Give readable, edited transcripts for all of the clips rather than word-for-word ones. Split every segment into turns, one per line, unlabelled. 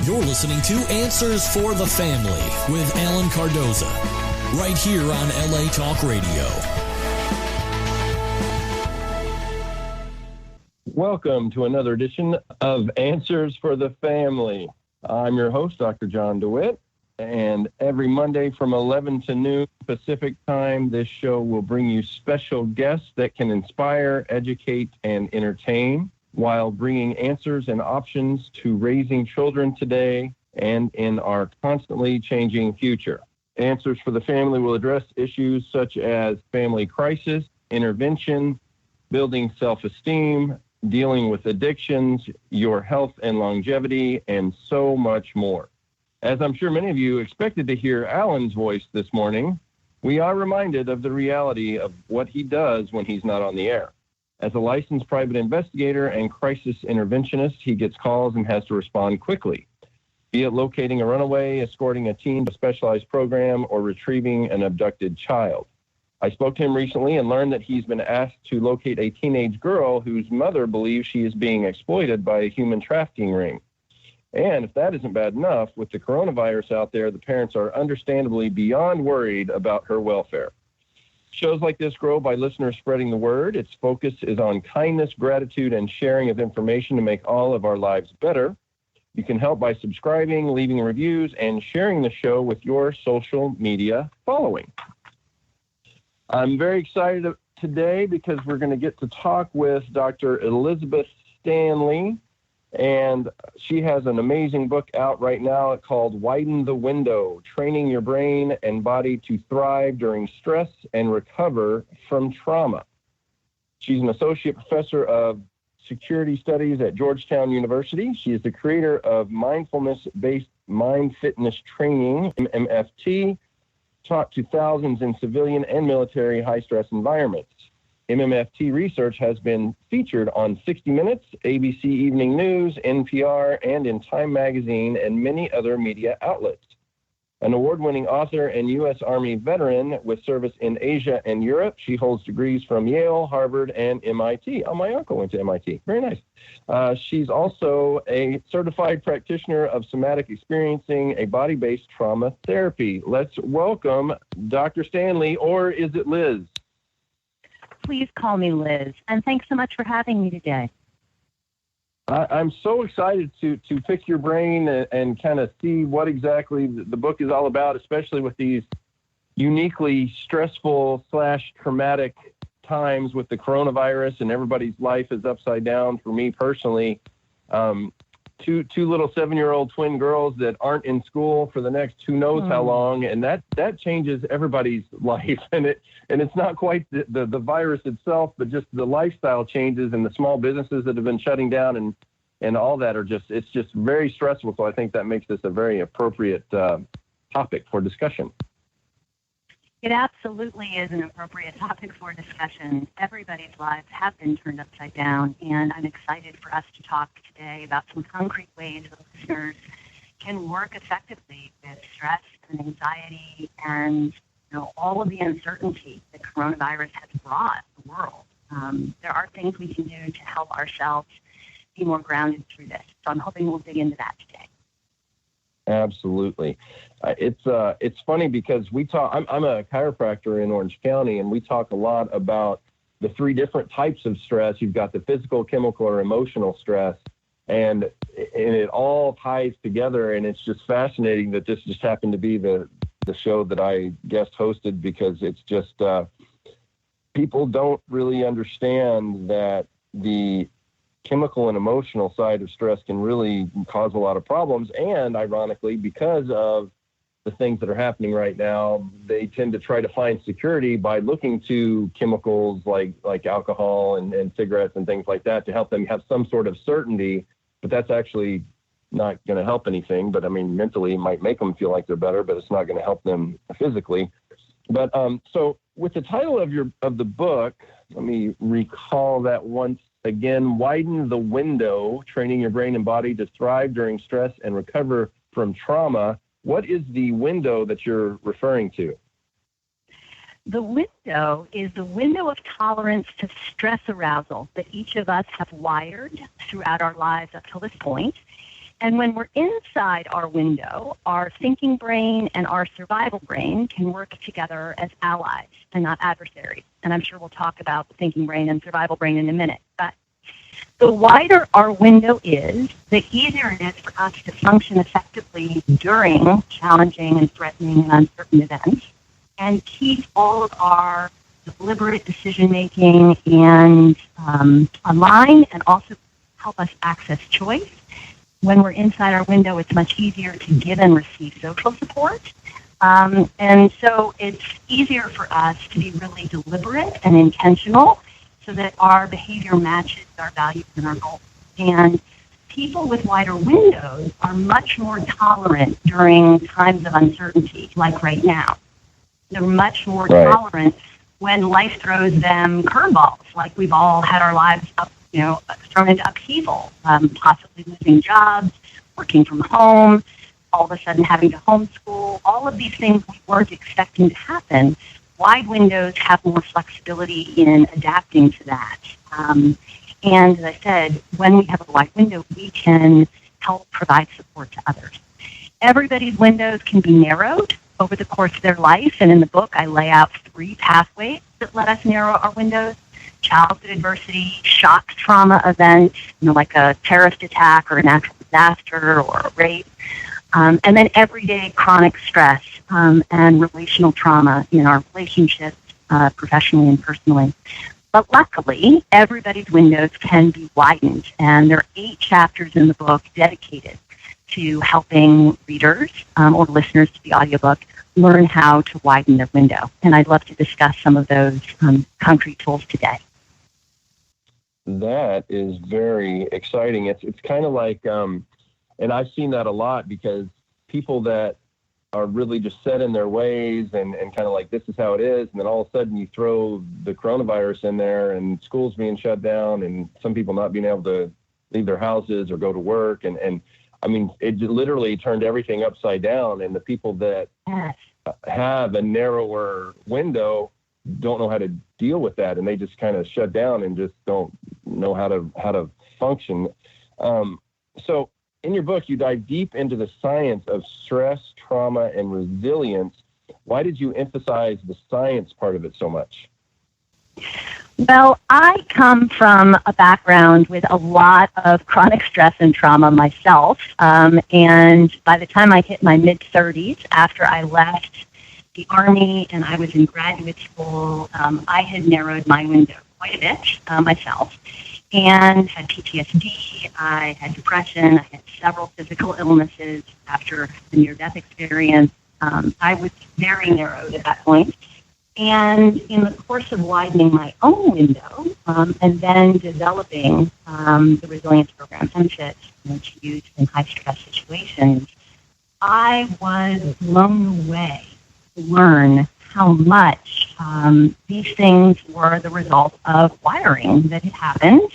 You're listening to Answers for the Family with Alan Cardoza, right here on LA Talk Radio.
Welcome to another edition of Answers for the Family. I'm your host, Dr. John DeWitt, and every Monday from 11 to noon Pacific time, this show will bring you special guests that can inspire, educate, and entertain, while bringing answers and options to raising children today and in our constantly changing future. Answers for the Family will address issues such as family crisis, intervention, building self-esteem, dealing with addictions, your health and longevity, and so much more. As I'm sure many of you expected to hear Alan's voice this morning, we are reminded of the reality of what he does when he's not on the air. As a licensed private investigator and crisis interventionist, he gets calls and has to respond quickly, be it locating a runaway, escorting a teen to a specialized program, or retrieving an abducted child. I spoke to him recently and learned that he's been asked to locate a teenage girl whose mother believes she is being exploited by a human trafficking ring. And if that isn't bad enough, with the coronavirus out there, the parents are understandably beyond worried about her welfare. Shows like this grow by listeners spreading the word. Its focus is on kindness, gratitude, and sharing of information to make all of our lives better. You can help by subscribing, leaving reviews, and sharing the show with your social media following. I'm very excited today because we're going to get to talk with Dr. Elizabeth Stanley, and she has an amazing book out right now called Widen the Window, Training Your Brain and Body to Thrive During Stress and Recover from Trauma. She's an associate professor of security studies at Georgetown University. She is the creator of mindfulness-based mind fitness training, MMFT, taught to thousands in civilian and military high-stress environments. MMFT research has been featured on 60 Minutes, ABC Evening News, NPR, and in Time Magazine and many other media outlets. An award-winning author and U.S. Army veteran with service in Asia and Europe, she holds degrees from Yale, Harvard, and MIT. Oh, my uncle went to MIT. Very nice. She's also a certified practitioner of somatic experiencing, a body-based trauma therapy. Let's welcome Dr. Stanley, or is it Liz?
Please call me Liz, and thanks so much for having me today.
I'm so excited to pick your brain and kind of see what exactly the book is all about, especially with these uniquely stressful / traumatic times with the coronavirus, and everybody's life is upside down. For me personally, two little 7-year-old twin girls that aren't in school for the next who knows how long, and that changes everybody's life. And it's not quite the virus itself, but just the lifestyle changes and the small businesses that have been shutting down and all that it's just very stressful. So I think that makes this a very appropriate topic for discussion.
It absolutely is an appropriate topic for discussion. Everybody's lives have been turned upside down, and I'm excited for us to talk today about some concrete ways that listeners can work effectively with stress and anxiety and all of the uncertainty that coronavirus has brought the world. There are things we can do to help ourselves be more grounded through this. So I'm hoping we'll dig into that today.
Absolutely. It's funny because we talk. I'm a chiropractor in Orange County, and we talk a lot about the 3 different types of stress. You've got the physical, chemical, or emotional stress, and it all ties together. And it's just fascinating that this just happened to be the show that I guest hosted, because it's just people don't really understand that the chemical and emotional side of stress can really cause a lot of problems. And ironically, because of the things that are happening right now, they tend to try to find security by looking to chemicals like alcohol and cigarettes and things like that to help them have some sort of certainty. But that's actually not going to help anything. But I mean, mentally it might make them feel like they're better, but it's not going to help them physically. But so with the title of the book, let me recall that once again: Widen the Window, Training Your Brain and Body to Thrive During Stress and Recover from Trauma. What is the window that you're referring to?
The window is the window of tolerance to stress arousal that each of us have wired throughout our lives up till this point. And when we're inside our window, our thinking brain and our survival brain can work together as allies and not adversaries. And I'm sure we'll talk about the thinking brain and survival brain in a minute. But the wider our window is, the easier it is for us to function effectively during challenging and threatening and uncertain events and keep all of our deliberate decision-making and online, and also help us access choice. When we're inside our window, it's much easier to give and receive social support. And so it's easier for us to be really deliberate and intentional so that our behavior matches our values and our goals. And people with wider windows are much more tolerant during times of uncertainty, like right now. They're much more tolerant when life throws them curveballs, like we've all had our lives up, thrown into upheaval, possibly losing jobs, working from home, all of a sudden having to homeschool, all of these things we weren't expecting to happen. Wide windows have more flexibility in adapting to that. And as I said, when we have a wide window, we can help provide support to others. Everybody's windows can be narrowed over the course of their life, and in the book I lay out 3 pathways that let us narrow our windows: childhood adversity, shock trauma events, like a terrorist attack or a natural disaster or a rape, and then everyday chronic stress and relational trauma in our relationships, professionally and personally. But luckily, everybody's windows can be widened, and there are 8 chapters in the book dedicated to helping readers or listeners to the audiobook learn how to widen their window. And I'd love to discuss some of those concrete tools today.
That is very exciting. It's kind of like, and I've seen that a lot, because people that are really just set in their ways and kind of like, this is how it is, and then all of a sudden you throw the coronavirus in there and schools being shut down and some people not being able to leave their houses or go to work. And I mean, it literally turned everything upside down, and the people that have a narrower window don't know how to deal with that, and they just kind of shut down and just don't know how to function. So in your book, you dive deep into the science of stress, trauma, and resilience. Why did you emphasize the science part of it so much?
Well, I come from a background with a lot of chronic stress and trauma myself, and by the time I hit my mid-30s, after I left the Army and I was in graduate school, I had narrowed my window quite a bit myself, and had PTSD, I had depression, I had several physical illnesses after the near-death experience. I was very narrowed at that point. And in the course of widening my own window and then developing the resilience program MFIT, to use in high-stress situations, I was blown away to learn how much these things were the result of wiring that had happened.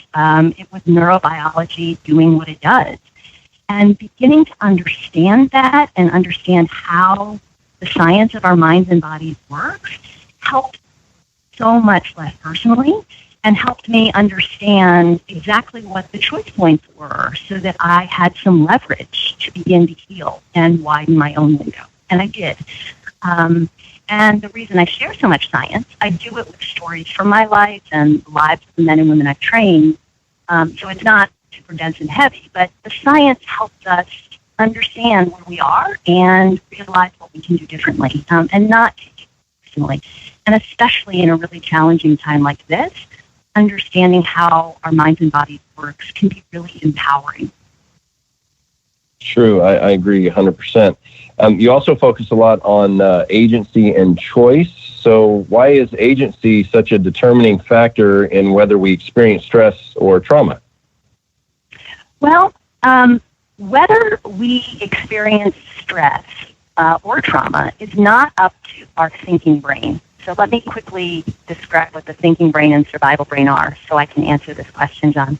It was neurobiology doing what it does. And beginning to understand that and understand how the science of our minds and bodies works helped so much less personally, and helped me understand exactly what the choice points were so that I had some leverage to begin to heal and widen my own window. And I did. And the reason I share so much science, I do it with stories from my life and the lives of the men and women I've trained. So it's not super dense and heavy, but the science helps us understand where we are and realize what we can do differently, and not take it personally. And especially in a really challenging time like this, understanding how our minds and bodies works can be really empowering.
True. I agree 100%. You also focus a lot on agency and choice. So why is agency such a determining factor in whether we experience stress or trauma?
Well, whether we experience stress or trauma is not up to our thinking brain. So let me quickly describe what the thinking brain and survival brain are so I can answer this question, John.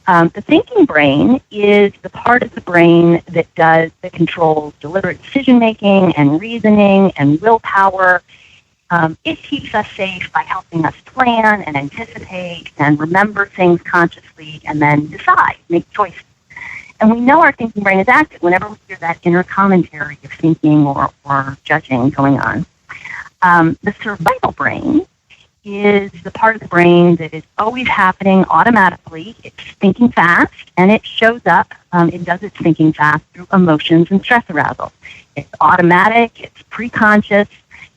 The thinking brain is the part of the brain that controls deliberate decision-making and reasoning and willpower. It keeps us safe by helping us plan and anticipate and remember things consciously and then decide, make choices. And we know our thinking brain is active whenever we hear that inner commentary of thinking or judging going on. The survival brain is the part of the brain that is always happening automatically. It's thinking fast, and it shows up, it does its thinking fast through emotions and stress arousal. It's automatic, it's pre-conscious,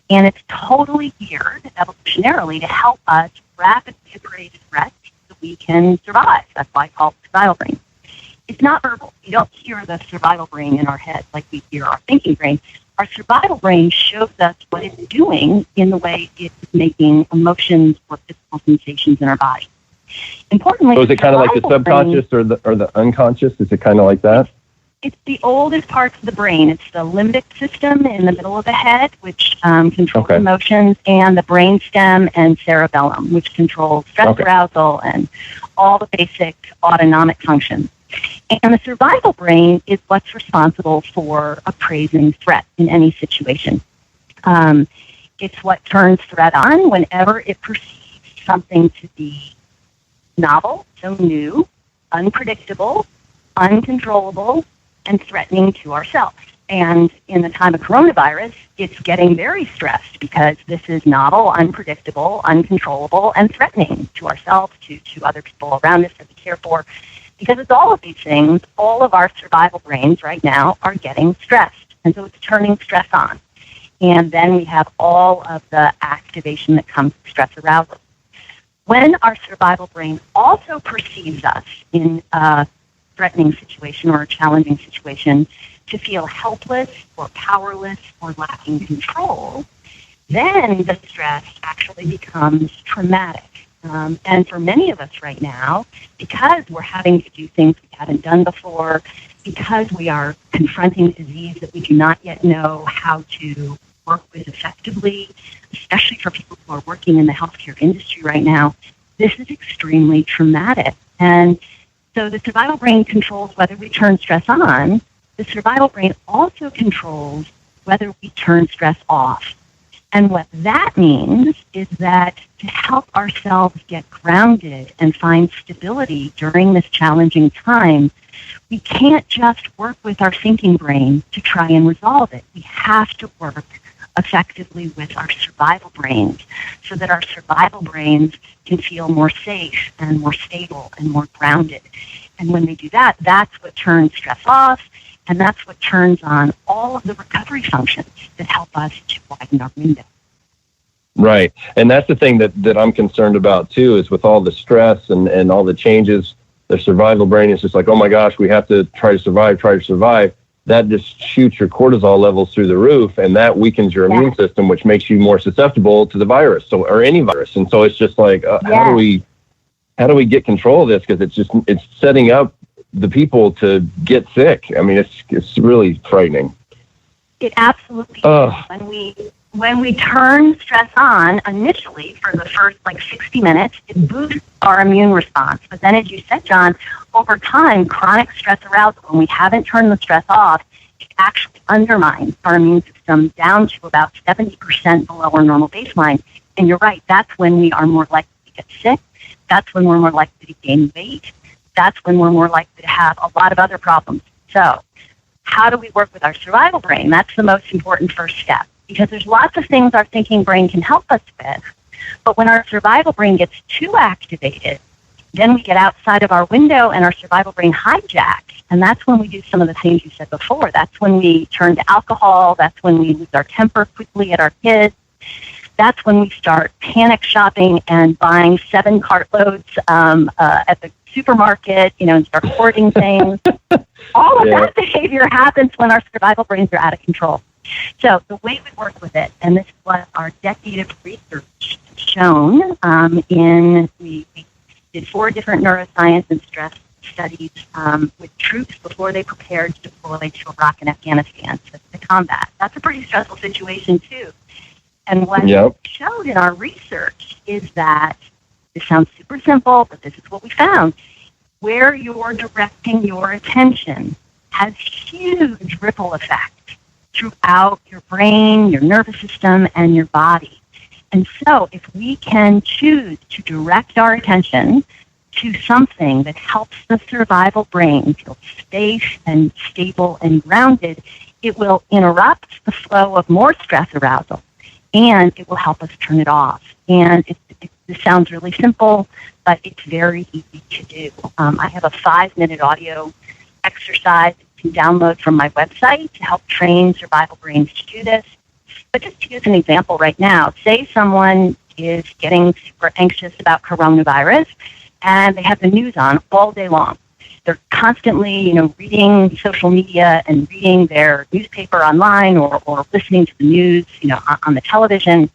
and it's totally geared evolutionarily to help us rapidly appraise threats so we can survive. That's why I call it survival brain. It's not verbal. You don't hear the survival brain in our head like we hear our thinking brain. Our survival brain shows us what it's doing in the way it's making emotions or physical sensations in our body. Importantly,
so is it kind of like the subconscious or the unconscious? Is it kind of like that?
It's the oldest parts of the brain. It's the limbic system in the middle of the head, which controls emotions, and the brainstem and cerebellum, which controls stress arousal and all the basic autonomic functions. And the survival brain is what's responsible for appraising threat in any situation. It's what turns threat on whenever it perceives something to be novel, so new, unpredictable, uncontrollable, and threatening to ourselves. And in the time of coronavirus, it's getting very stressed because this is novel, unpredictable, uncontrollable, and threatening to ourselves, to other people around us that we care for. Because it's all of these things, all of our survival brains right now are getting stressed. And so it's turning stress on. And then we have all of the activation that comes with stress arousal. When our survival brain also perceives us in a threatening situation or a challenging situation to feel helpless or powerless or lacking control, then the stress actually becomes traumatic. And for many of us right now, because we're having to do things we haven't done before, because we are confronting a disease that we do not yet know how to work with effectively, especially for people who are working in the healthcare industry right now, this is extremely traumatic. And so the survival brain controls whether we turn stress on. The survival brain also controls whether we turn stress off. And what that means is that to help ourselves get grounded and find stability during this challenging time, we can't just work with our thinking brain to try and resolve it. We have to work effectively with our survival brains so that our survival brains can feel more safe and more stable and more grounded. And when we do that, that's what turns stress off. And that's what turns on all of the recovery functions that help us to widen our window.
Right. And that's the thing that I'm concerned about, too, is with all the stress and all the changes, the survival brain is just like, oh, my gosh, we have to try to survive. That just shoots your cortisol levels through the roof, and that weakens your immune system, which makes you more susceptible to the virus or any virus. And so it's just like, how do we get control of this? Because it's setting up the people to get sick. I mean, it's really frightening.
It absolutely is. When we turn stress on initially for the first 60 minutes, it boosts our immune response. But then, as you said, John, over time, chronic stress arousal, when we haven't turned the stress off, it actually undermines our immune system down to about 70% below our normal baseline. And you're right, that's when we are more likely to get sick. That's when we're more likely to gain weight. That's when we're more likely to have a lot of other problems. So how do we work with our survival brain? That's the most important first step, because there's lots of things our thinking brain can help us with. But when our survival brain gets too activated, then we get outside of our window and our survival brain hijacks. And that's when we do some of the things you said before. That's when we turn to alcohol. That's when we lose our temper quickly at our kids. That's when we start panic shopping and buying 7 cartloads at the supermarket, and start hoarding things. All of that behavior happens when our survival brains are out of control. So the way we work with it, and this is what our decade of research has shown, we did 4 different neuroscience and stress studies with troops before they prepared to deploy to Iraq and Afghanistan to combat. That's a pretty stressful situation, too. And what we showed in our research is that, this sounds super simple, but this is what we found. Where you're directing your attention has huge ripple effects throughout your brain, your nervous system, and your body. And so if we can choose to direct our attention to something that helps the survival brain feel safe and stable and grounded, it will interrupt the flow of more stress arousal, and it will help us turn it off. And this sounds really simple, but it's very easy to do. I have a 5-minute audio exercise that you can download from my website to help train survival brains to do this. But just to use an example right now, say someone is getting super anxious about coronavirus, and they have the news on all day long. They're constantly, reading social media and reading their newspaper online or listening to the news, on the television.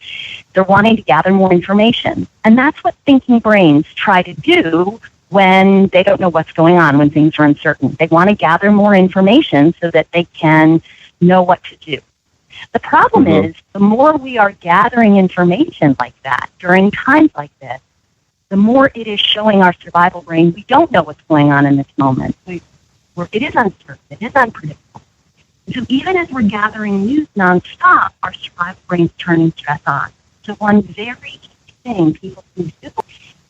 They're wanting to gather more information. And that's what thinking brains try to do when they don't know what's going on, when things are uncertain. They want to gather more information so that they can know what to do. The problem is, the more we are gathering information like that during times like this, the more it is showing our survival brain we don't know what's going on in this moment. It is uncertain. It is unpredictable. So even as we're gathering news nonstop, our survival brain's turning stress on. So one very easy thing people can do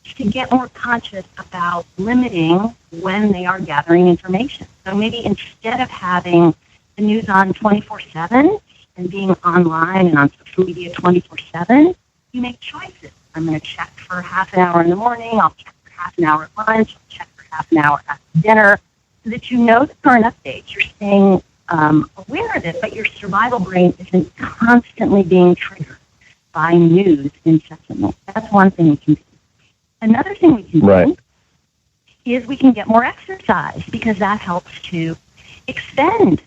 is to get more conscious about limiting when they are gathering information. So maybe instead of having the news on 24/7 and being online and on social media 24/7, you make choices. I'm going to check for half an hour in the morning. I'll check for half an hour at lunch. I'll check for half an hour after dinner, so that you know the current updates. You're staying aware of it, but your survival brain isn't constantly being triggered by news incessantly. That's one thing we can do. Another thing we can do is we can get more exercise, because that helps to expend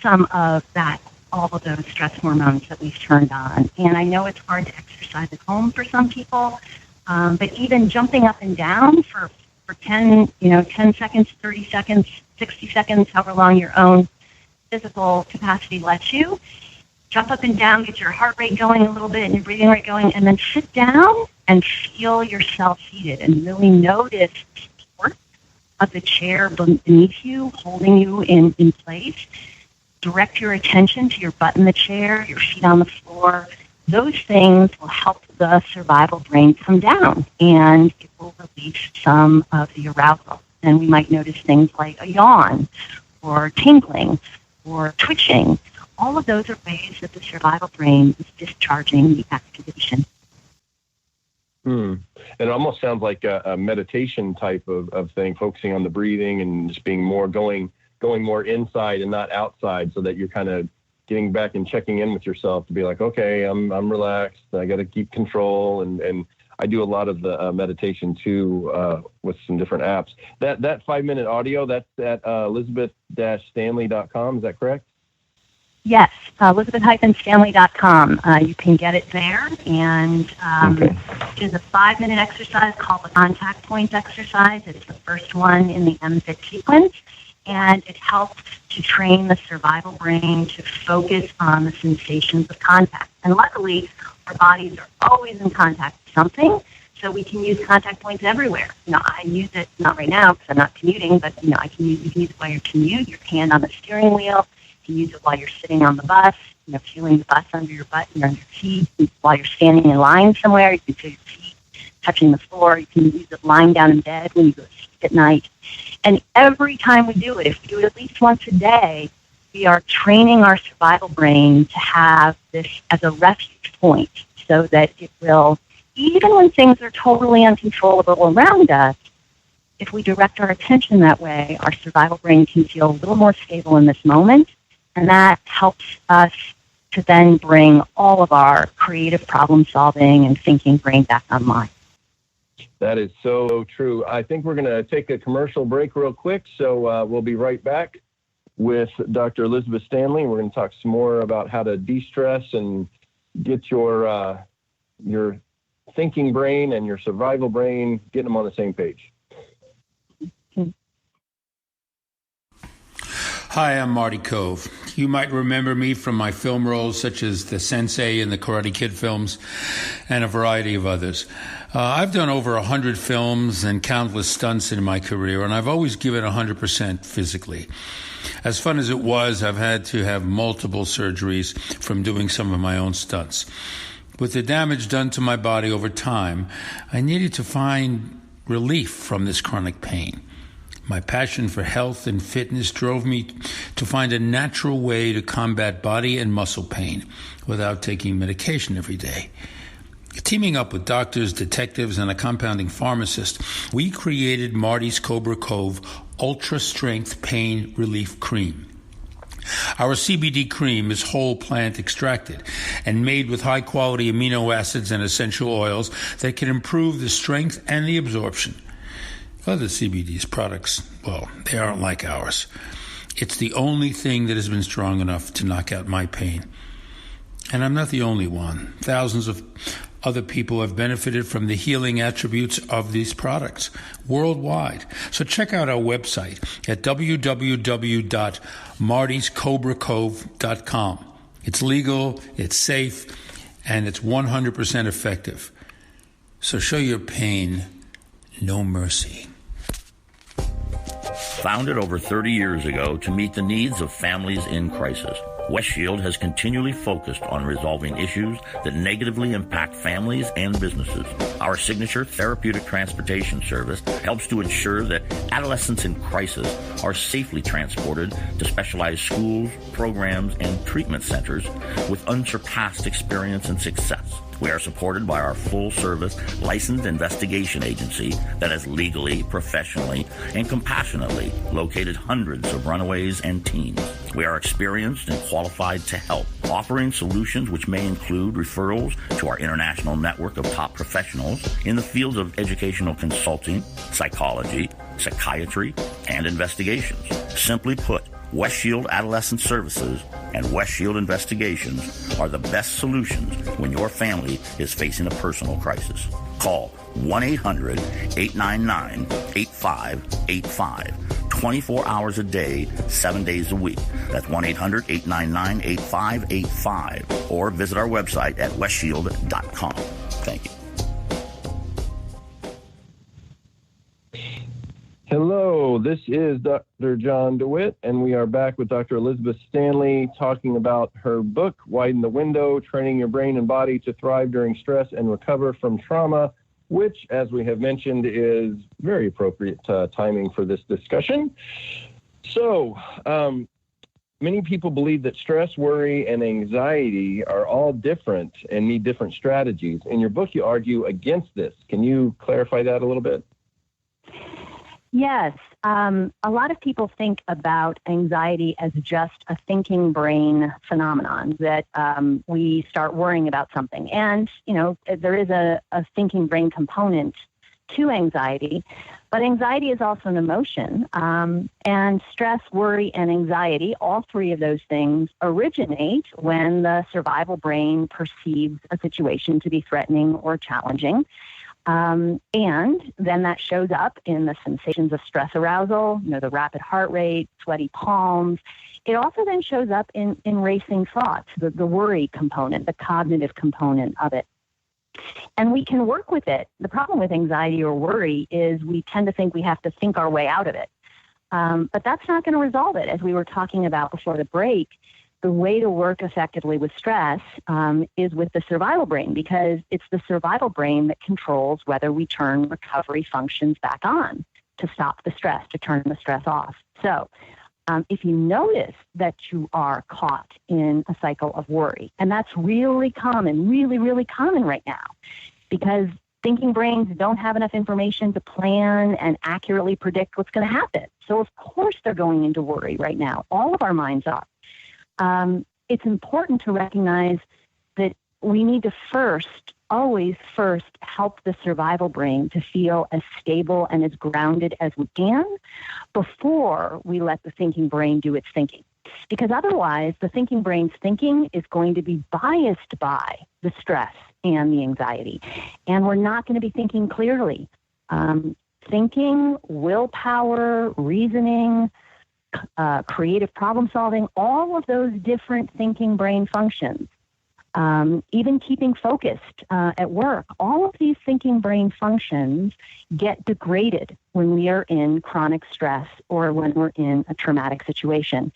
some of that, all of those stress hormones that we've turned on. And I know it's hard to exercise at home for some people, but even jumping up and down for 10 seconds, 30 seconds, 60 seconds, however long your own physical capacity lets you, jump up and down, get your heart rate going a little bit and your breathing rate going, and then sit down and feel yourself seated and really notice the support of the chair beneath you, holding you in place. Direct your attention to your butt in the chair, your feet on the floor. Those things will help the survival brain come down, and it will release some of the arousal. And we might notice things like a yawn or tingling or twitching. All of those are ways that the survival brain is discharging the activation.
It almost sounds like a meditation type of thing, focusing on the breathing and just being more going more inside and not outside, so that you're kind of getting back and checking in with yourself to be like, okay, I'm relaxed. I got to keep control. And I do a lot of the meditation too, with some different apps. That 5-minute audio, that's at elizabeth-stanley.com. Is that correct?
Yes, elizabeth-stanley.com. You can get it there, and it is a 5-minute exercise called the contact point exercise. It's the first one in the MFIT sequence, and it helps to train the survival brain to focus on the sensations of contact. And luckily, our bodies are always in contact with something, so we can use contact points everywhere. I use it, not right now because I'm not commuting, but you can use it while you commute, your hand on the steering wheel. You can use it while you're sitting on the bus, feeling the bus under your butt and under your feet. While you're standing in line somewhere, you can feel your feet touching the floor. You can use it lying down in bed when you go to sleep at night. And every time we do it, if we do it at least once a day, we are training our survival brain to have this as a refuge point, so that it will, even when things are totally uncontrollable around us, if we direct our attention that way, our survival brain can feel a little more stable in this moment. And that helps us to then bring all of our creative problem solving and thinking brain back online.
That is so true. I think we're going to take a commercial break real quick. So we'll be right back with Dr. Elizabeth Stanley. We're going to talk some more about how to de-stress and get your thinking brain and your survival brain, getting them on the same page.
Hi, I'm Marty Cove. You might remember me from my film roles such as the Sensei in the Karate Kid films and a variety of others. I've done over 100 films and countless stunts in my career, and I've always given 100% physically. As fun as it was, I've had to have multiple surgeries from doing some of my own stunts. With the damage done to my body over time, I needed to find relief from this chronic pain. My passion for health and fitness drove me to find a natural way to combat body and muscle pain without taking medication every day. Teaming up with doctors, detectives, and a compounding pharmacist, we created Marty's Cove Ultra Strength Pain Relief Cream. Our CBD cream is whole plant extracted and made with high-quality amino acids and essential oils that can improve the strength and the absorption. Other CBD's products, well, they aren't like ours. It's the only thing that has been strong enough to knock out my pain. And I'm not the only one. Thousands of other people have benefited from the healing attributes of these products worldwide. So check out our website at www.martyscobracove.com. It's legal, it's safe, and it's 100% effective. So show your pain no mercy.
Founded over 30 years ago to meet the needs of families in crisis, West Shield has continually focused on resolving issues that negatively impact families and businesses. Our signature therapeutic transportation service helps to ensure that adolescents in crisis are safely transported to specialized schools, programs, and treatment centers with unsurpassed experience and success. We are supported by our full-service licensed investigation agency that has legally, professionally, and compassionately located hundreds of runaways and teens. We are experienced and qualified to help, offering solutions which may include referrals to our international network of top professionals in the fields of educational consulting, psychology, psychiatry, and investigations. Simply put, West Shield Adolescent Services and West Shield Investigations are the best solutions when your family is facing a personal crisis. Call 1-800-899-8585. 24 hours a day, 7 days a week. That's 1-800-899-8585. Or visit our website at westshield.com. Thank you.
Hello, this is Dr. John DeWitt, and we are back with Dr. Elizabeth Stanley talking about her book, Widen the Window, Training Your Brain and Body to Thrive During Stress and Recover from Trauma, which, as we have mentioned, is very appropriate timing for this discussion. So, many people believe that stress, worry, and anxiety are all different and need different strategies. In your book, you argue against this. Can you clarify that a little bit?
Yes. A lot of people think about anxiety as just a thinking brain phenomenon, that we start worrying about something. And, you know, there is a thinking brain component to anxiety, but anxiety is also an emotion. And stress, worry, and anxiety, all three of those things originate when the survival brain perceives a situation to be threatening or challenging. And then that shows up in the sensations of stress arousal, you know, the rapid heart rate, sweaty palms. It also then shows up in racing thoughts, the worry component, the cognitive component of it. And we can work with it. The problem with anxiety or worry is we tend to think we have to think our way out of it. But that's not going to resolve it. As we were talking about before the break, the way to work effectively with stress is with the survival brain, because it's the survival brain that controls whether we turn recovery functions back on to stop the stress, to turn the stress off. So if you notice that you are caught in a cycle of worry, and that's really common, really, really common right now, because thinking brains don't have enough information to plan and accurately predict what's going to happen. So of course they're going into worry right now. All of our minds are. It's important to recognize that we need to always first help the survival brain to feel as stable and as grounded as we can before we let the thinking brain do its thinking. Because otherwise, the thinking brain's thinking is going to be biased by the stress and the anxiety. And we're not going to be thinking clearly. Thinking, willpower, reasoning, creative problem solving, all of those different thinking brain functions, even keeping focused at work, all of these thinking brain functions get degraded when we are in chronic stress or when we're in a traumatic situation.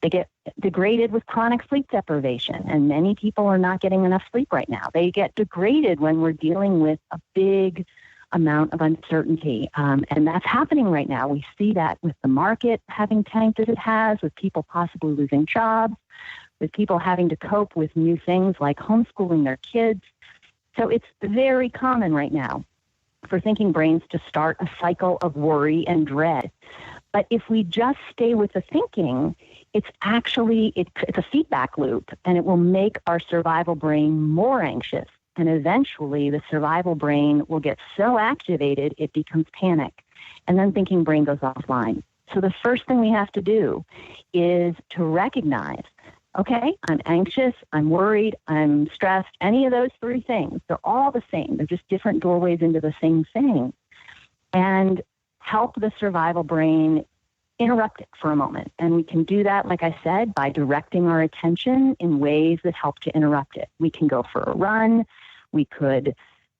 They get degraded with chronic sleep deprivation, and many people are not getting enough sleep right now. They get degraded when we're dealing with a big amount of uncertainty. And that's happening right now. We see that with the market having tanked as it has, with people possibly losing jobs, with people having to cope with new things like homeschooling their kids. So it's very common right now for thinking brains to start a cycle of worry and dread. But if we just stay with the thinking, it's a feedback loop, and it will make our survival brain more anxious. And eventually the survival brain will get so activated it becomes panic. And then thinking brain goes offline. So the first thing we have to do is to recognize, okay, I'm anxious, I'm worried, I'm stressed, any of those three things, they're all the same. They're just different doorways into the same thing. And help the survival brain interrupt it for a moment. And we can do that, like I said, by directing our attention in ways that help to interrupt it. We can go for a run. We could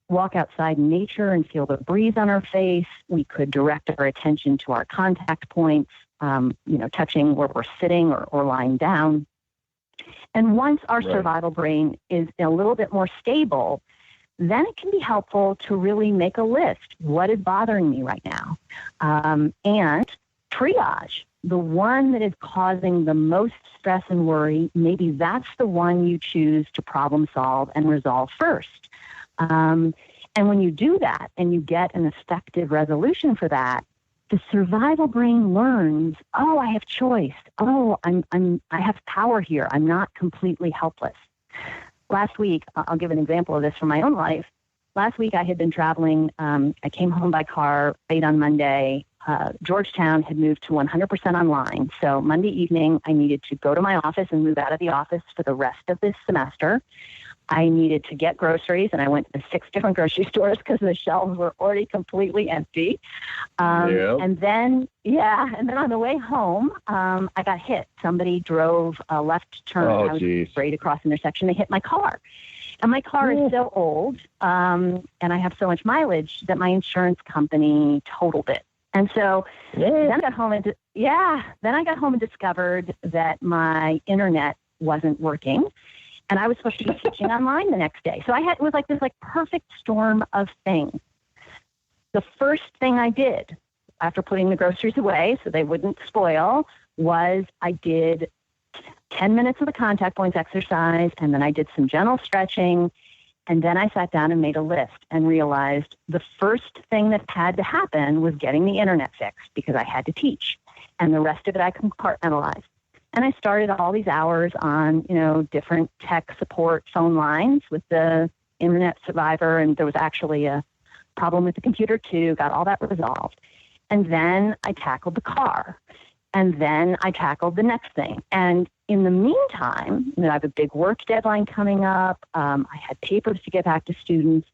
walk outside in nature and feel the breeze on our face. We could direct our attention to our contact points, touching where we're sitting or lying down. And once our survival brain is a little bit more stable, then it can be helpful to really make a list. What is bothering me right now? And triage, the one that is causing the most stress and worry, maybe that's the one you choose to problem solve and resolve first. And when you do that and you get an effective resolution for that, the survival brain learns, oh, I have choice. Oh, I have power here. I'm not completely helpless. Last week, I'll give an example of this from my own life. Last week, I had been traveling. I came home by car late on Monday. Georgetown had moved to 100% online. So Monday evening, I needed to go to my office and move out of the office for the rest of this semester. I needed to get groceries, and I went to 6 different grocery stores because the shelves were already completely empty. And then on the way home, I got hit. Somebody drove a left turn. I was straight across the intersection. They hit my car. And my car is so old, and I have so much mileage that my insurance company totaled it. And so then I got home and discovered that my internet wasn't working. And I was supposed to be teaching online the next day. So it was like this perfect storm of things. The first thing I did after putting the groceries away so they wouldn't spoil was I did 10 minutes of the contact points exercise, and then I did some gentle stretching, and then I sat down and made a list and realized the first thing that had to happen was getting the internet fixed because I had to teach, and the rest of it I compartmentalized. And I started all these hours on, different tech support phone lines with the internet survivor, and there was actually a problem with the computer too, got all that resolved. And then I tackled the car, and then I tackled the next thing. And in the meantime, I have a big work deadline coming up. I had papers to get back to students.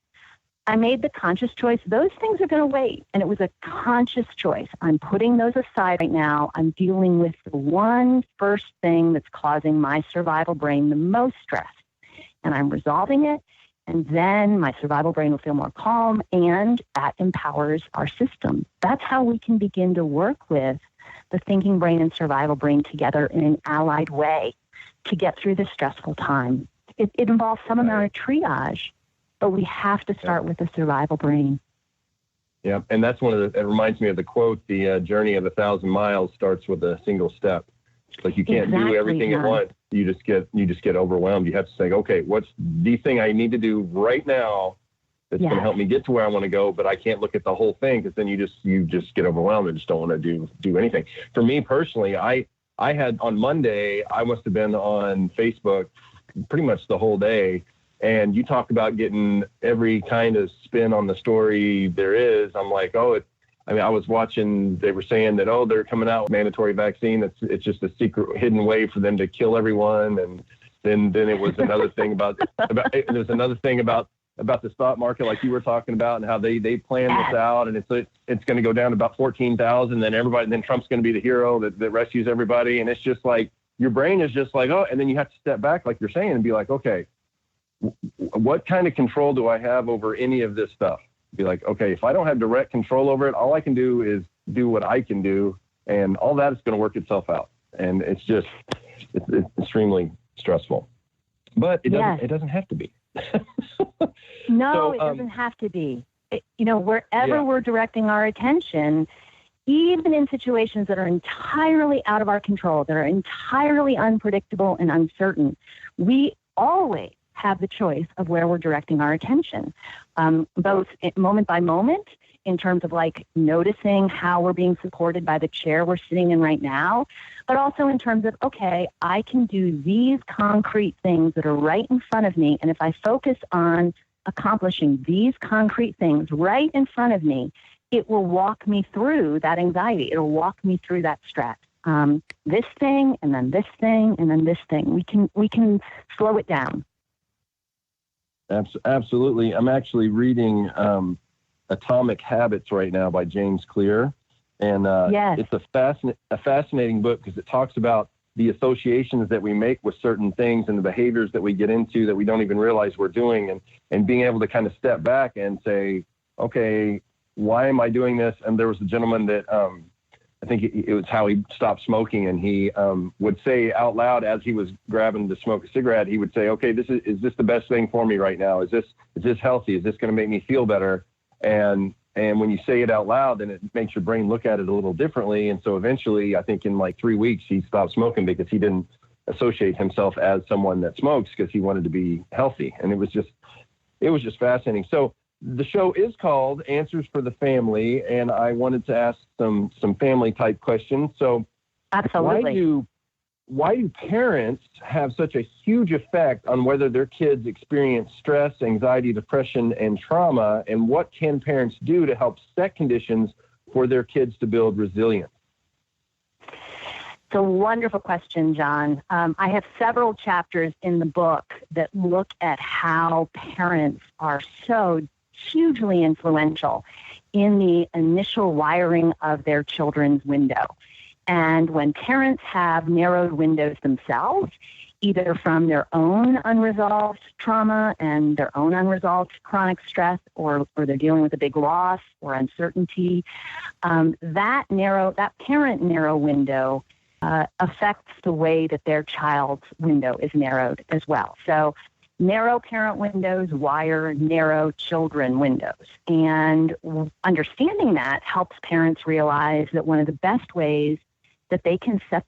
I made the conscious choice. Those things are going to wait. And it was a conscious choice. I'm putting those aside right now. I'm dealing with the one first thing that's causing my survival brain the most stress. And I'm resolving it. And then my survival brain will feel more calm, and that empowers our system. That's how we can begin to work with the thinking brain and survival brain together in an allied way to get through this stressful time. It involves some amount of triage, but we have to start with the survival brain.
Yeah, and that's it reminds me of the quote, the journey of 1,000 miles starts with a single step. Like you can't do everything at once. You just get overwhelmed. You have to say, okay, what's the thing I need to do right now that's going to help me get to where I want to go, but I can't look at the whole thing because then you just get overwhelmed and just don't want to do anything. For me personally, I had on Monday, I must have been on Facebook pretty much the whole day. And you talk about getting every kind of spin on the story there is. I'm like, I was watching, they were saying that, they're coming out with mandatory vaccine. It's just a secret hidden way for them to kill everyone. And then it was another thing about the stock market, like you were talking about, and how they planned this out. And it's going to go down to about 14,000. Then Trump's going to be the hero that rescues everybody. And it's just like, your brain is just like, and then you have to step back, like you're saying, and be like, okay, what kind of control do I have over any of this stuff? Be like, okay, if I don't have direct control over it, all I can do is do what I can do, and all that is going to work itself out. And it's extremely stressful, but it doesn't have to be.
No, it doesn't have to be. wherever we're directing our attention, even in situations that are entirely out of our control, that are entirely unpredictable and uncertain, we always have the choice of where we're directing our attention, both moment by moment, in terms of like noticing how we're being supported by the chair we're sitting in right now, but also in terms of, okay, I can do these concrete things that are right in front of me. And if I focus on accomplishing these concrete things right in front of me, it will walk me through that anxiety. It'll walk me through that stress. This thing, and then this thing, and then this thing. We can slow it down.
Absolutely. I'm actually reading Atomic Habits right now by James Clear. And it's a fascinating book because it talks about the associations that we make with certain things and the behaviors that we get into that we don't even realize we're doing, and being able to kind of step back and say, okay, why am I doing this? And there was a gentleman that I think it was how he stopped smoking, and he would say out loud as he was grabbing to smoke a cigarette, he would say, okay, is this the best thing for me right now? Is this healthy? Is this going to make me feel better? And when you say it out loud, then it makes your brain look at it a little differently. And so eventually, I think in like 3 weeks, he stopped smoking because he didn't associate himself as someone that smokes, because he wanted to be healthy. And it was just fascinating. So the show is called Answers for the Family, and I wanted to ask some family type questions. So
absolutely.
Why do parents have such a huge effect on whether their kids experience stress, anxiety, depression, and trauma? And what can parents do to help set conditions for their kids to build resilience?
It's a wonderful question, John. I have several chapters in the book that look at how parents are so hugely influential in the initial wiring of their children's window. And when parents have narrowed windows themselves, either from their own unresolved trauma and their own unresolved chronic stress, or they're dealing with a big loss or uncertainty, that parent narrow window affects the way that their child's window is narrowed as well. So narrow parent windows wire narrow children windows. And understanding that helps parents realize that one of the best ways that they can set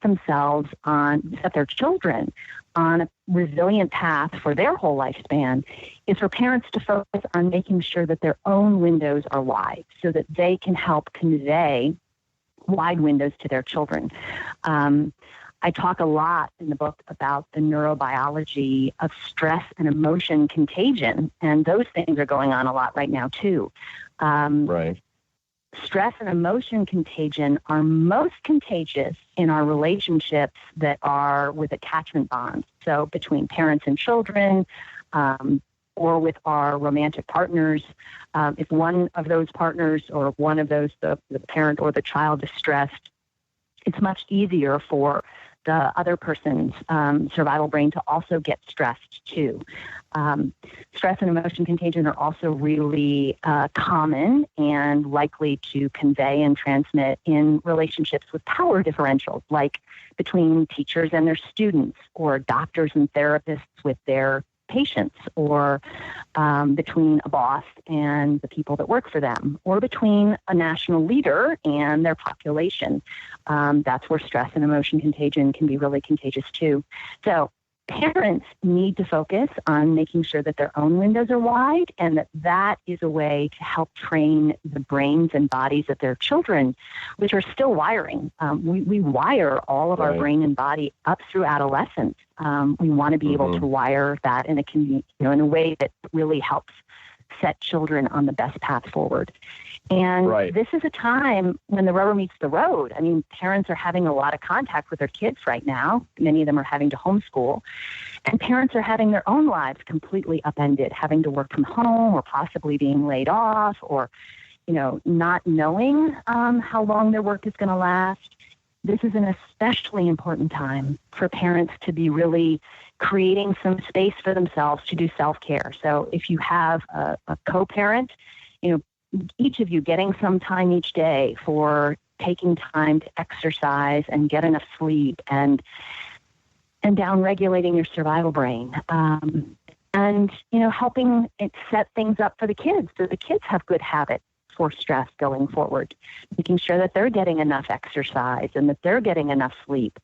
their children on a resilient path for their whole lifespan is for parents to focus on making sure that their own windows are wide so that they can help convey wide windows to their children. I talk a lot in the book about the neurobiology of stress and emotion contagion, and those things are going on a lot right now too.
Right.
Stress and emotion contagion are most contagious in our relationships that are with attachment bonds. So between parents and children, or with our romantic partners. If one of those partners or one of those, the parent or the child, is stressed, it's much easier for the other person's survival brain to also get stressed too. Stress and emotion contagion are also really common and likely to convey and transmit in relationships with power differentials, like between teachers and their students, or doctors and therapists with their patients, or between a boss and the people that work for them, or between a national leader and their population. That's where stress and emotion contagion can be really contagious too. So parents need to focus on making sure that their own windows are wide, and that is a way to help train the brains and bodies of their children, which are still wiring. We wire all of our brain and body up through adolescence. We want to be able to wire that in a way that really helps set children on the best path forward. And this is a time when the rubber meets the road. I mean, parents are having a lot of contact with their kids right now. Many of them are having to homeschool. And parents are having their own lives completely upended, having to work from home, or possibly being laid off, or, not knowing how long their work is going to last. This is an especially important time for parents to be really creating some space for themselves to do self-care. So if you have a co-parent, each of you getting some time each day for taking time to exercise and get enough sleep and down regulating your survival brain. and, helping it set things up for the kids so the kids have good habits for stress going forward, making sure that they're getting enough exercise and that they're getting enough sleep.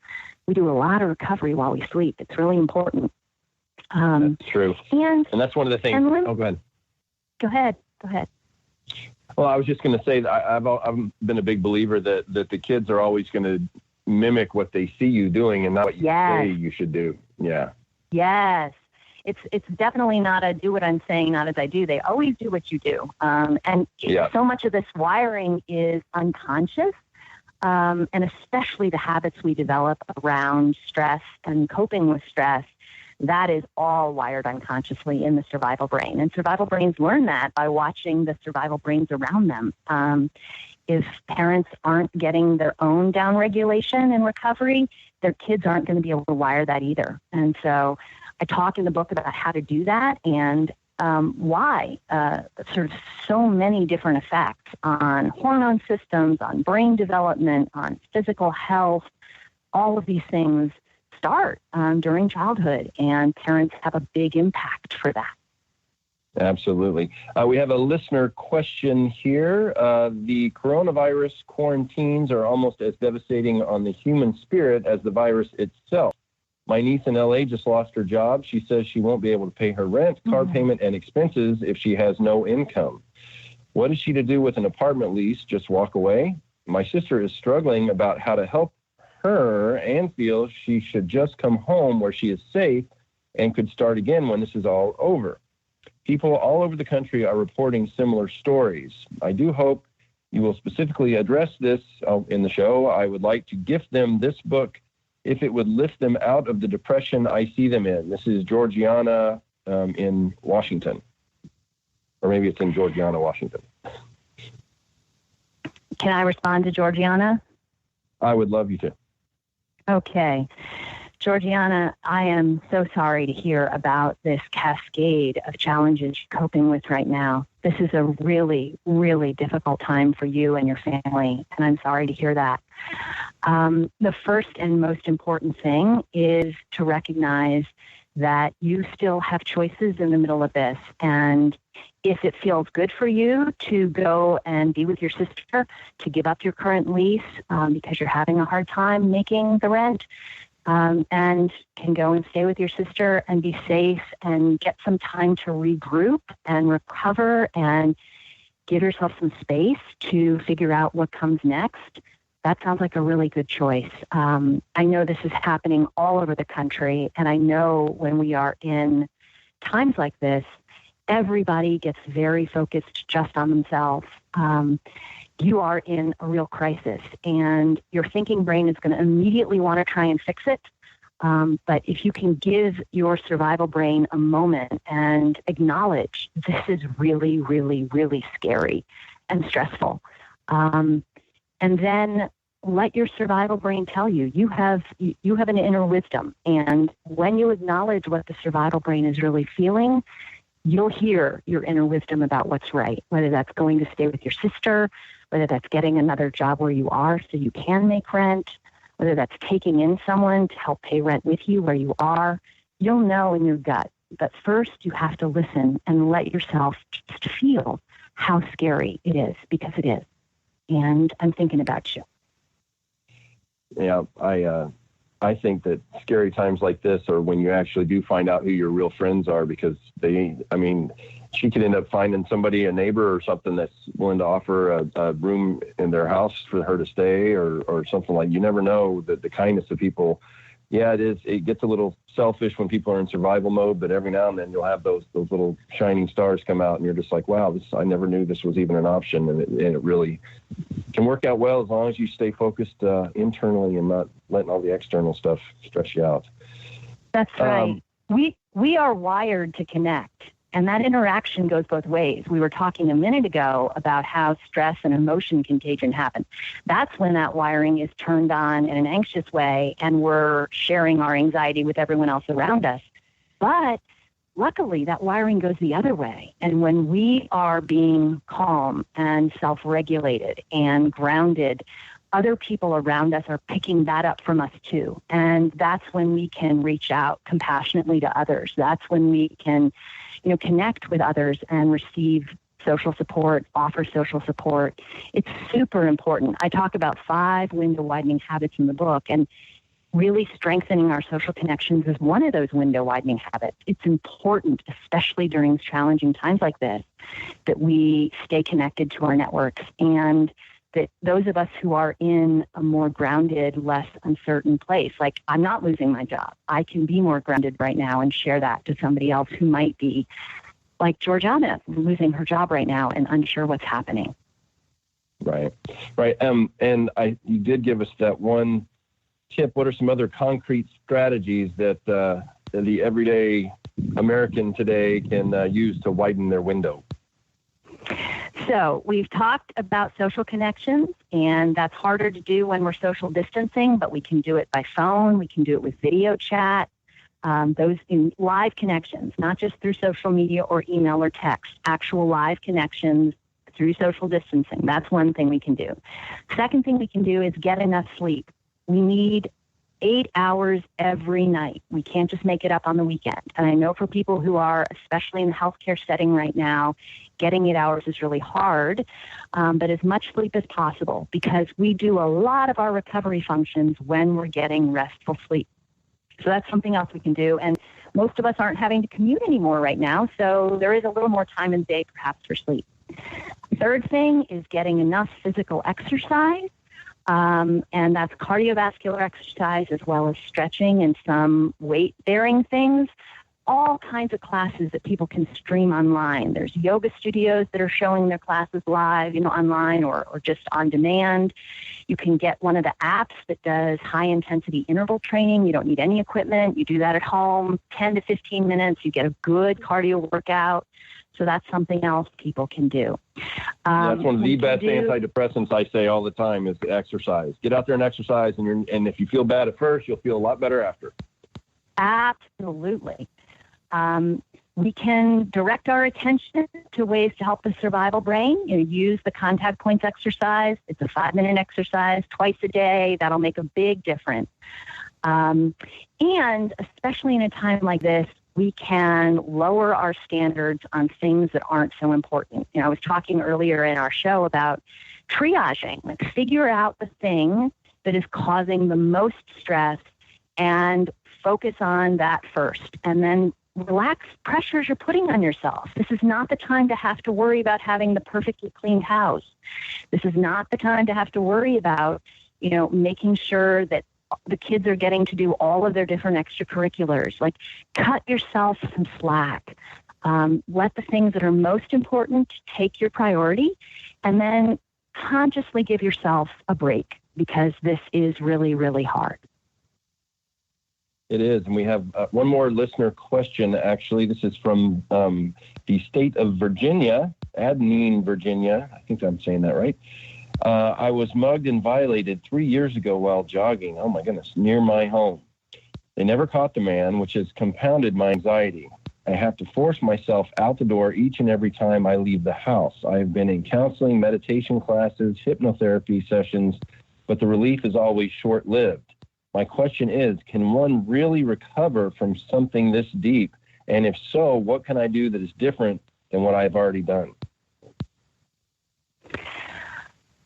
We do a lot of recovery while we sleep. It's really important.
That's true. And that's one of the things. Go ahead.
Go ahead.
Well, I was just going to say that I've been a big believer that the kids are always going to mimic what they see you doing and not what you say you should do. Yeah.
Yes. It's definitely not a do what I'm saying, not as I do. They always do what you do. So much of this wiring is unconscious, and especially the habits we develop around stress and coping with stress. That is all wired unconsciously in the survival brain. And survival brains learn that by watching the survival brains around them. If parents aren't getting their own downregulation and recovery, their kids aren't going to be able to wire that either. And so I talk in the book about how to do that and why sort of so many different effects on hormone systems, on brain development, on physical health. All of these things start during childhood, and parents have a big impact for that.
Absolutely. We have a listener question here. The coronavirus quarantines are almost as devastating on the human spirit as the virus itself. My niece in LA just lost her job. She says she won't be able to pay her rent, car payment, and expenses if she has no income. What is she to do with an apartment lease? Just walk away? My sister is struggling about how to help her and feels she should just come home where she is safe and could start again when this is all over. People all over the country are reporting similar stories. I do hope you will specifically address this in the show. I would like to gift them this book if it would lift them out of the depression I see them in. This is Georgiana in Washington. Or maybe it's in Georgiana, Washington.
Can I respond to Georgiana?
I would love you to.
Okay. Georgiana, I am so sorry to hear about this cascade of challenges you're coping with right now. This is a really, really difficult time for you and your family, and I'm sorry to hear that. The first and most important thing is to recognize that you still have choices in the middle of this, and if it feels good for you to go and be with your sister, to give up your current lease because you're having a hard time making the rent, and can go and stay with your sister and be safe and get some time to regroup and recover and give yourself some space to figure out what comes next. That sounds like a really good choice. I know this is happening all over the country, and I know when we are in times like this, everybody gets very focused just on themselves. You are in a real crisis, and your thinking brain is going to immediately want to try and fix it. But if you can give your survival brain a moment and acknowledge this is really, really, really scary and stressful, and then let your survival brain tell you, you have an inner wisdom. And when you acknowledge what the survival brain is really feeling, you'll hear your inner wisdom about what's right, whether that's going to stay with your sister, whether that's getting another job where you are so you can make rent, whether that's taking in someone to help pay rent with you where you are. You'll know in your gut. But first, you have to listen and let yourself just feel how scary it is, because it is. And I'm thinking about you.
Yeah, I think that scary times like this are when you actually do find out who your real friends are, because she could end up finding somebody, a neighbor or something, that's willing to offer a room in their house for her to stay or something like. You never know that the kindness of people. Yeah, it is. It gets a little selfish when people are in survival mode, but every now and then you'll have those little shining stars come out, and you're just like, wow, I never knew this was even an option, and it really can work out well as long as you stay focused internally and not letting all the external stuff stress you out.
That's right. We are wired to connect, and that interaction goes both ways. We were talking a minute ago about how stress and emotion contagion happen. That's when that wiring is turned on in an anxious way, and we're sharing our anxiety with everyone else around us. But luckily, that wiring goes the other way. And when we are being calm and self-regulated and grounded, other people around us are picking that up from us too. And that's when we can reach out compassionately to others. That's when we can, connect with others and receive social support, offer social support. It's super important. I talk about 5 window widening habits in the book, and really strengthening our social connections is one of those window widening habits. It's important, especially during challenging times like this, that we stay connected to our networks, and that those of us who are in a more grounded, less uncertain place, like I'm not losing my job, I can be more grounded right now and share that to somebody else who might be like Georgiana, losing her job right now and unsure what's happening.
Right. And you did give us that one tip. What are some other concrete strategies that the everyday American today can use to widen their window?
So we've talked about social connections, and that's harder to do when we're social distancing, but we can do it by phone. We can do it with video chat. Those in live connections, not just through social media or email or text, actual live connections through social distancing. That's one thing we can do. Second thing we can do is get enough sleep. We need 8 hours every night. We can't just make it up on the weekend. And I know for people who are, especially in the healthcare setting right now, getting 8 hours is really hard, but as much sleep as possible, because we do a lot of our recovery functions when we're getting restful sleep. So that's something else we can do. And most of us aren't having to commute anymore right now, so there is a little more time in the day perhaps for sleep. Third thing is getting enough physical exercise. And that's cardiovascular exercise as well as stretching and some weight-bearing things, all kinds of classes that people can stream online. There's yoga studios that are showing their classes live, online or just on demand. You can get one of the apps that does high-intensity interval training. You don't need any equipment. You do that at home, 10 to 15 minutes. You get a good cardio workout. So that's something else people can do.
That's one of the best antidepressants I say all the time is exercise. Get out there and exercise, and if you feel bad at first, you'll feel a lot better after.
Absolutely. We can direct our attention to ways to help the survival brain. Use the contact points exercise. It's a 5-minute exercise twice a day. That'll make a big difference. And especially in a time like this, we can lower our standards on things that aren't so important. I was talking earlier in our show about triaging, like figure out the thing that is causing the most stress and focus on that first. And then relax pressures you're putting on yourself. This is not the time to have to worry about having the perfectly cleaned house. This is not the time to have to worry about, making sure that the kids are getting to do all of their different extracurriculars. Like, cut yourself some slack. Let the things that are most important take your priority, and then consciously give yourself a break, because this is really, really hard.
It is. And we have one more listener question, actually. This is from the state of Virginia, Adneen, Virginia. I think I'm saying that right. I was mugged and violated 3 years ago while jogging. Oh, my goodness, near my home. They never caught the man, which has compounded my anxiety. I have to force myself out the door each and every time I leave the house. I have been in counseling, meditation classes, hypnotherapy sessions, but the relief is always short-lived. My question is, can one really recover from something this deep? And if so, what can I do that is different than what I've already done?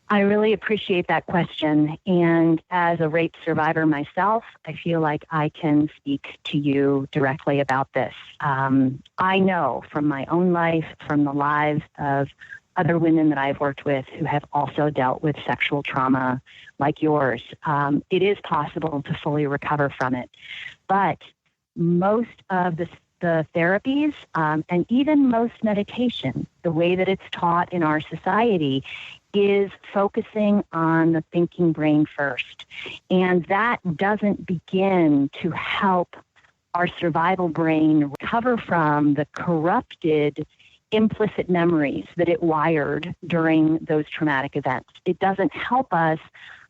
I really appreciate that question. And as a rape survivor myself, I feel like I can speak to you directly about this. I know from my own life, from the lives of other women that I've worked with who have also dealt with sexual trauma like yours, it is possible to fully recover from it. But most of the therapies and even most meditation, the way that it's taught in our society, is focusing on the thinking brain first. And that doesn't begin to help our survival brain recover from the corrupted implicit memories that it wired during those traumatic events. It doesn't help us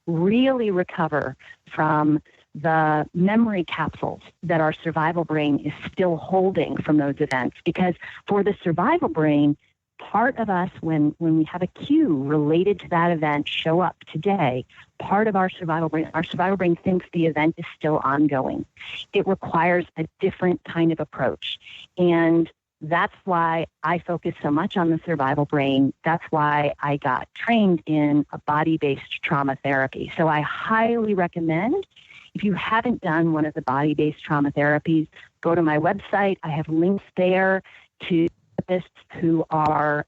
really recover from the memory capsules that our survival brain is still holding from those events. Because for the survival brain, part of us, when we have a cue related to that event show up today, part of our survival brain thinks the event is still ongoing. It requires a different kind of approach. And that's why I focus so much on the survival brain. That's why I got trained in a body-based trauma therapy. So I highly recommend, if you haven't done one of the body-based trauma therapies, go to my website. I have links there to therapists who are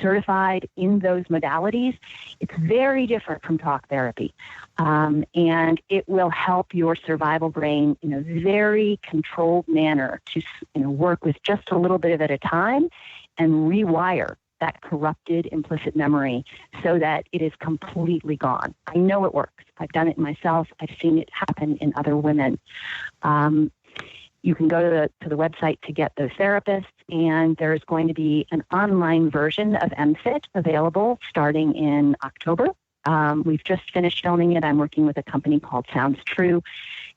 certified in those modalities. It's very different from talk therapy, and it will help your survival brain in a very controlled manner to work with just a little bit of it at a time and rewire that corrupted implicit memory so that it is completely gone. I know it works. I've done it myself. I've seen it happen in other women. You can go to the website to get those therapists, and there's going to be an online version of MFIT available starting in October. We've just finished filming it. I'm working with a company called Sounds True,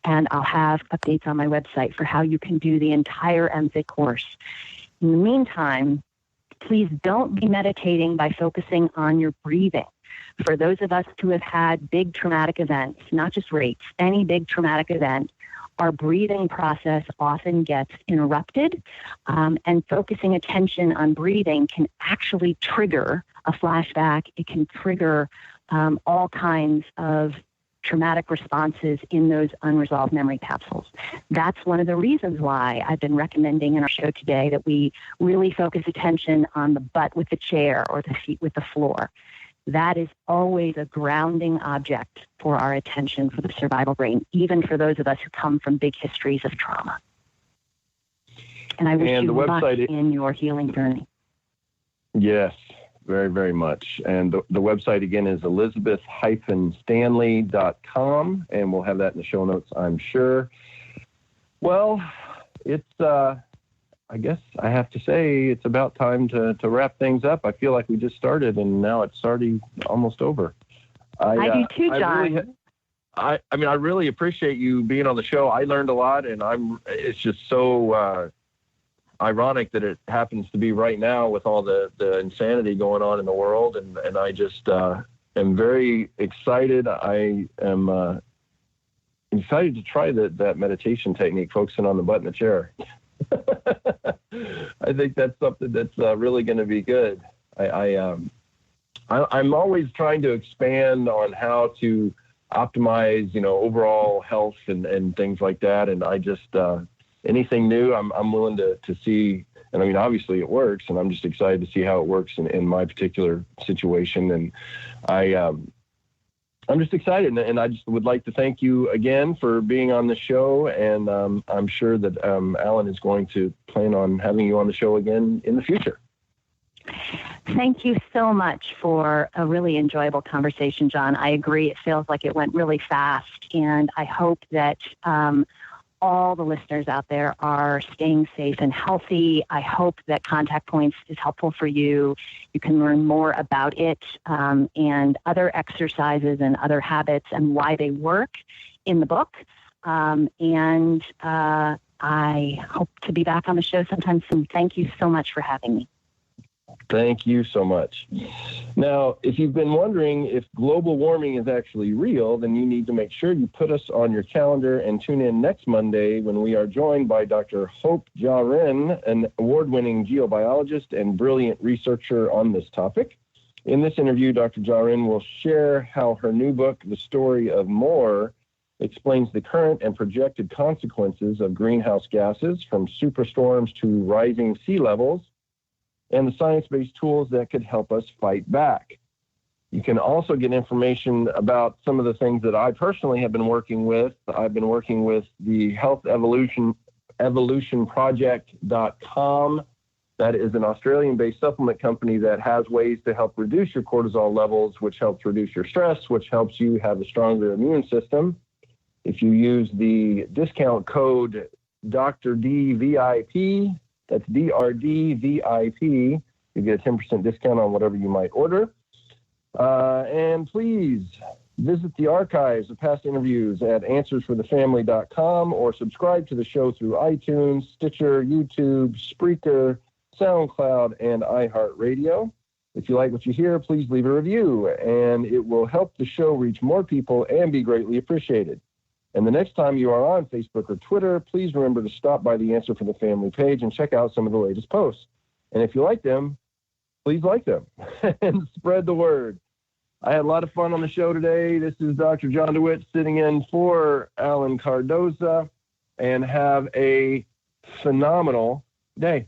and I'll have updates on my website for how you can do the entire MFIT course. In the meantime, please don't be meditating by focusing on your breathing. For those of us who have had big traumatic events, not just rapes, any big traumatic event, our breathing process often gets interrupted, and focusing attention on breathing can actually trigger a flashback. It can trigger all kinds of traumatic responses in those unresolved memory capsules. That's one of the reasons why I've been recommending in our show today that we really focus attention on the butt with the chair or the feet with the floor. That is always a grounding object for our attention for the survival brain, even for those of us who come from big histories of trauma. And I wish you luck in your healing journey.
Yes, very, very much. And the website, again, is elizabeth-stanley.com, and we'll have that in the show notes, I'm sure. Well, it's... I guess I have to say it's about time to wrap things up. I feel like we just started and now it's already almost over.
I do too, John.
I really appreciate you being on the show. I learned a lot, and it's just so ironic that it happens to be right now with all the insanity going on in the world. And I just am very excited. I am excited to try that meditation technique, focusing on the butt in the chair. I think that's something that's really going to be good. I'm always trying to expand on how to optimize, overall health and things like that. And I just, anything new, I'm willing to see. And I mean, obviously it works, and I'm just excited to see how it works in my particular situation. And I'm just excited, and I just would like to thank you again for being on the show, and I'm sure that Alan is going to plan on having you on the show again in the future.
Thank you so much for a really enjoyable conversation, John. I agree. It feels like it went really fast, and I hope that all the listeners out there are staying safe and healthy. I hope that Contact Points is helpful for you. You can learn more about it and other exercises and other habits and why they work in the book. And I hope to be back on the show sometime soon. Thank you so much for having me.
Thank you so much. Now, if you've been wondering if global warming is actually real, then you need to make sure you put us on your calendar and tune in next Monday when we are joined by Dr. Hope Jarin, an award-winning geobiologist and brilliant researcher on this topic. In this interview, Dr. Jarin will share how her new book, The Story of More, explains the current and projected consequences of greenhouse gases, from superstorms to rising sea levels, and the science-based tools that could help us fight back. You can also get information about some of the things that I personally have been working with. I've been working with the healthevolutionproject.com. That is an Australian-based supplement company that has ways to help reduce your cortisol levels, which helps reduce your stress, which helps you have a stronger immune system. If you use the discount code DRDVIP, that's DRDVIP, you get a 10% discount on whatever you might order. And please visit the archives of past interviews at answersforthefamily.com or subscribe to the show through iTunes, Stitcher, YouTube, Spreaker, SoundCloud, and iHeartRadio. If you like what you hear, please leave a review, and it will help the show reach more people and be greatly appreciated. And the next time you are on Facebook or Twitter, please remember to stop by the Answer for the Family page and check out some of the latest posts. And if you like them, please like them and spread the word. I had a lot of fun on the show today. This is Dr. John DeWitt sitting in for Alan Cardoza, and have a phenomenal day.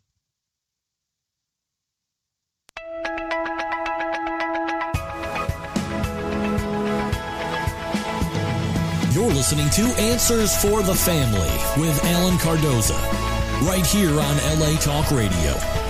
You're listening to Answers for the Family with Alan Cardoza, right here on LA Talk Radio.